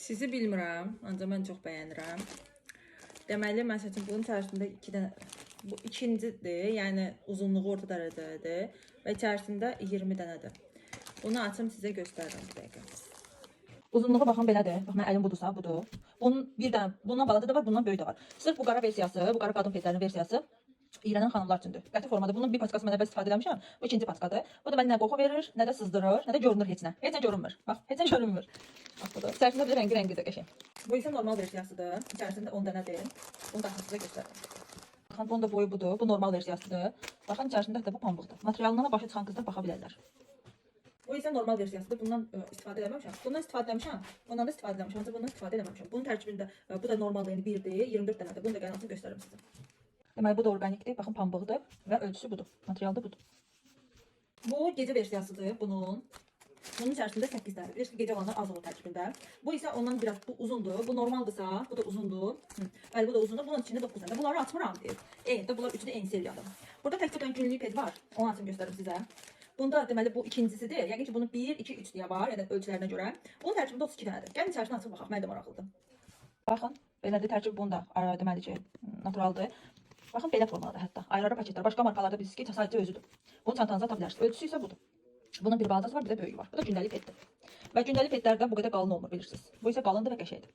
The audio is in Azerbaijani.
Sizi bilmirəm, ancaq mən çox bəyənirəm. Deməli, məsəl üçün bunun içərisində 2 dənə, bu ikincidir, yəni uzunluğu orta dərəcəlidir və içərisində 20 dənədir. Bunu açım sizə göstərirəm bir dəqiqə. Uzunluğu baxın belədir. Bax, mən əlim budursa, budur. Bunun bir dənə, bundan balaca da var, bundan böyük də var. Sırf bu qara versiyası, bu qara qadın petlərinin versiyası iğrənən xanımlar üçündür. Qəti formada. Bunun bir paçkası mən əvvəl istifadə eləmişəm. Bu ikinci paçkadır. Bu da mənə nə qoxu verir, nə də sızdırır, nə də görünür heç nə. Heç nə görünmür. Bax, heç nə görünmür. Bax budur. İçərisində bir rəngi-rəngidir qəşəng. Bu isə normal versiyasıdır. İçərisində 10 dənədir. Bunu da sizə göstərirəm. Baxın, bunun da boyu budur. Bu normal versiyasıdır. Baxın, içərisində də bu pambıqdır. Materialına başa çıxan qızlar baxa bilərlər. Bu isə normal versiyasıdır. Bundan istifadə eləməmişəm. Bundan istifadə eləmişəm. Bundan da istifadə eləmişəm. Ancaq bundan istifadə eləməmişəm. Bunun tərkibində bu da normaldır, yəni 1-dir, 24 dənədir. Bunu da qaynatıb göstərirəm sizə. Deməli, bu da organikdir. Baxın, pambıqdır və ölçüsü budur. Material da budur. Bu gecə versiyasıdır bunun. Bunun içərisində 8 dənədir. Bilirsiniz, gecə olanlar az olur tərkibində. Bu isə ondan biraz uzundur. Bu normaldırsa, bu da uzundur. Bəli, bu da uzundur. Bunun içində 9 dənə. Bunları açmıram deyir. Eyni, bunlar üçü də eyni seriyadır. Burada tək bir günlük ped var. Onu açım göstərim sizə. Bunda deməli bu ikincisidir. Yəqin ki bunun 1, 2, 3 deyə var, yəni ölçülərinə görə. Bunun tərkibində 32 dənədir. Gəlin içərisinə açıb baxaq. Mən də maraqlıdır. Baxın, belədir tərkib bunda. Deməli ki, naturaldır. Baxın, belə formadadır hətta. Ayrı-ayrı paketlər. Başqa markalarda bilirsiniz ki, sadəcə özüdür. Bunu çantanıza ata bilərsiniz. Ölçüsü isə budur. Bunun bir balacası var, bir də böyüyü var. Bu da gündəlik petdir. Və gündəlik petlərdə bu qədər qalın olmur, bilirsiniz. Bu isə qalındır və qəşəngdir.